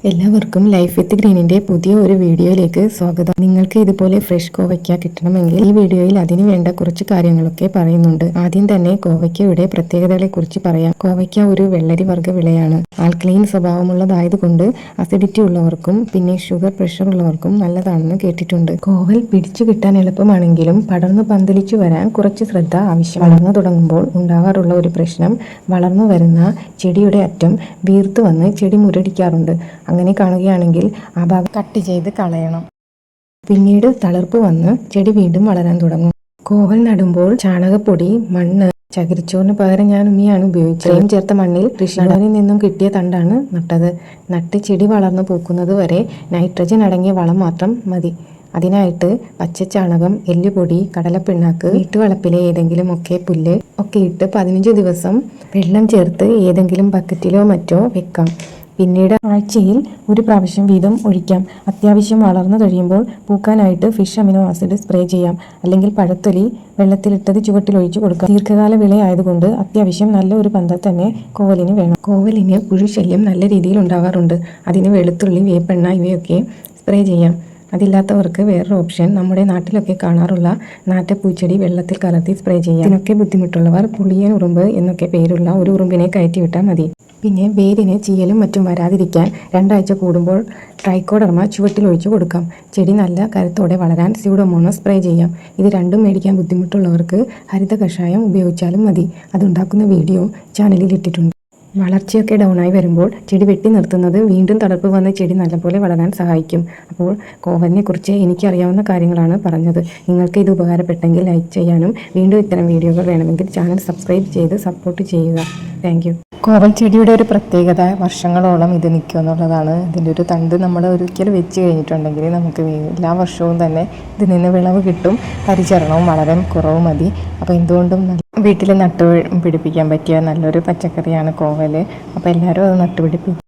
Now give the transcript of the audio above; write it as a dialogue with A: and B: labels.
A: എല്ലാവർക്കും life with ഗ്രീനിൻ്റെ പുതിയ ഒരു വീഡിയോയിലേക്ക് സ്വാഗതം. നിങ്ങൾക്ക് ഇതുപോലെ ഫ്രഷ് കോവയ്ക്ക കിട്ടണമെങ്കിൽ ഈ വീഡിയോയിൽ അതിന് വേണ്ട കുറച്ച് കാര്യങ്ങളൊക്കെ പറയുന്നുണ്ട്. ആദ്യം തന്നെ കോവയ്ക്കയുടെ പ്രത്യേകതകളെ കുറിച്ച് പറയാം. കോവയ്ക്ക ഒരു വെള്ളരി വർഗ്ഗ വിളയാണ്. ആൽക്കലൈൻ സ്വഭാവമുള്ളതായതുകൊണ്ട് അസിഡിറ്റി ഉള്ളവർക്കും പിന്നെ ഷുഗർ പ്രഷർ ഉള്ളവർക്കും നല്ലതാണെന്ന് കേട്ടിട്ടുണ്ട്. കോവൽ പിടിച്ചു കിട്ടാൻ എളുപ്പമാണെങ്കിലും പടർന്നു പന്തലിച്ചു വരാൻ കുറച്ച് ശ്രദ്ധ ആവശ്യം. വളർന്നു തുടങ്ങുമ്പോൾ ഉണ്ടാകാറുള്ള ഒരു പ്രശ്നം, വളർന്നു വരുന്ന ചെടിയുടെ അറ്റം വീർത്തു വന്ന് ചെടി മുരടിക്കാറുണ്ട്. അങ്ങനെ കാണുകയാണെങ്കിൽ ആ ഭാഗം കട്ട് ചെയ്ത് കളയണം. പിന്നീട് തളിർപ്പ് വന്ന് ചെടി വീണ്ടും വളരാൻ തുടങ്ങും. കോവൽ നടുമ്പോൾ ചാണകപ്പൊടി, മണ്ണ്, ചകിരിച്ചോറിന് പകരം ഞാൻ ഉമ്മിയാണ് ഉപയോഗിച്ചത്. ഇത്രയും ചേർത്ത മണ്ണിൽ കൃഷിഭവനിൽ നിന്നും കിട്ടിയ തണ്ടാണ് നട്ടത്. നട്ട് ചെടി വളർന്നു പൂക്കുന്നത് വരെ നൈട്രജൻ അടങ്ങിയ വളം മാത്രം മതി. അതിനായിട്ട് പച്ചച്ചാണകം, എല്ലുപൊടി, കടലപ്പിണ്ണാക്ക്, വീട്ടുവളപ്പിലെ ഏതെങ്കിലും ഒക്കെ പുല്ല് ഒക്കെ ഇട്ട് 15 ദിവസം വെള്ളം ചേർത്ത് ഏതെങ്കിലും ബക്കറ്റിലോ മറ്റോ വെക്കാം. പിന്നീട് ആഴ്ചയിൽ ഒരു പ്രാവശ്യം വീതം ഒഴിക്കാം. അത്യാവശ്യം വളർന്നു കഴിയുമ്പോൾ പൂക്കാനായിട്ട് ഫിഷ് അമിനോ ആസിഡ് സ്പ്രേ ചെയ്യാം. അല്ലെങ്കിൽ പഴത്തൊലി വെള്ളത്തിലിട്ടത് ചുവട്ടിലൊഴിച്ച് കൊടുക്കാം. ദീർഘകാല വിളയായതുകൊണ്ട് അത്യാവശ്യം നല്ല ഒരു പന്തൽ തന്നെ കോവലിന് വേണം. കോവലിന് പുഴുശല്യം നല്ല രീതിയിൽ ഉണ്ടാകാറുണ്ട്. അതിന് വെളുത്തുള്ളി, വേപ്പെണ്ണ ഇവയൊക്കെ സ്പ്രേ ചെയ്യാം. അതില്ലാത്തവർക്ക് വേറൊരു ഓപ്ഷൻ, നമ്മുടെ നാട്ടിലൊക്കെ കാണാറുള്ള നാറ്റപ്പൂച്ചെടി വെള്ളത്തിൽ കലർത്തി സ്പ്രേ ചെയ്യാം. ഇതിനൊക്കെ ബുദ്ധിമുട്ടുള്ളവർ പുളിയൻ ഉറുമ്പ് എന്നൊക്കെ പേരുള്ള ഒരു ഉറുമ്പിനെ കയറ്റി വിട്ടാൽ മതി. പിന്നെ വേരിന് ചീയലും മറ്റും വരാതിരിക്കാൻ 2 ആഴ്ച കൂടുമ്പോൾ ട്രൈക്കോഡർമ ചുവട്ടിലൊഴിച്ച് കൊടുക്കാം. ചെടി നല്ല കരുത്തോടെ വളരാൻ സ്യൂഡോമോണസ് സ്പ്രേ ചെയ്യാം. ഇത് രണ്ടും മേടിക്കാൻ ബുദ്ധിമുട്ടുള്ളവർക്ക് ഹരിത കഷായം ഉപയോഗിച്ചാലും മതി. അതുണ്ടാക്കുന്ന വീഡിയോ ചാനലിൽ ഇട്ടിട്ടുണ്ട്. വളർച്ചയൊക്കെ ഡൗണായി വരുമ്പോൾ ചെടി വെട്ടി നിർത്തുന്നത് വീണ്ടും തളർപ്പ് വന്ന് ചെടി നല്ലപോലെ വളരാൻ സഹായിക്കും. അപ്പോൾ കോവലിനെ കുറിച്ച് എനിക്കറിയാവുന്ന കാര്യങ്ങളാണ് പറഞ്ഞത്. നിങ്ങൾക്ക് ഇത് ഉപകാരപ്പെട്ടെങ്കിൽ ലൈക്ക് ചെയ്യാനും വീണ്ടും ഇത്തരം വീഡിയോകൾ വേണമെങ്കിൽ ചാനൽ സബ്സ്ക്രൈബ് ചെയ്ത് സപ്പോർട്ട് ചെയ്യുക. Thank you. കോവൽ ചെടിയുടെ ഒരു പ്രത്യേകത വർഷങ്ങളോളം ഇത് നിൽക്കും എന്നുള്ളതാണ്. ഇതിൻ്റെ ഒരു തണ്ട് നമ്മൾ ഒരിക്കൽ വെച്ച് കഴിഞ്ഞിട്ടുണ്ടെങ്കിൽ നമുക്ക് എല്ലാ വർഷവും തന്നെ ഇതിൽ നിന്ന് വിളവ് കിട്ടും. പരിചരണവും വളരെ കുറവ് മതി. അപ്പോൾ എന്തുകൊണ്ടും വീട്ടിൽ നട്ടുപിടിപ്പിക്കാൻ പറ്റിയ നല്ലൊരു പച്ചക്കറിയാണ് കോവൽ. അപ്പോൾ എല്ലാവരും അത് നട്ടുപിടിപ്പിക്കും.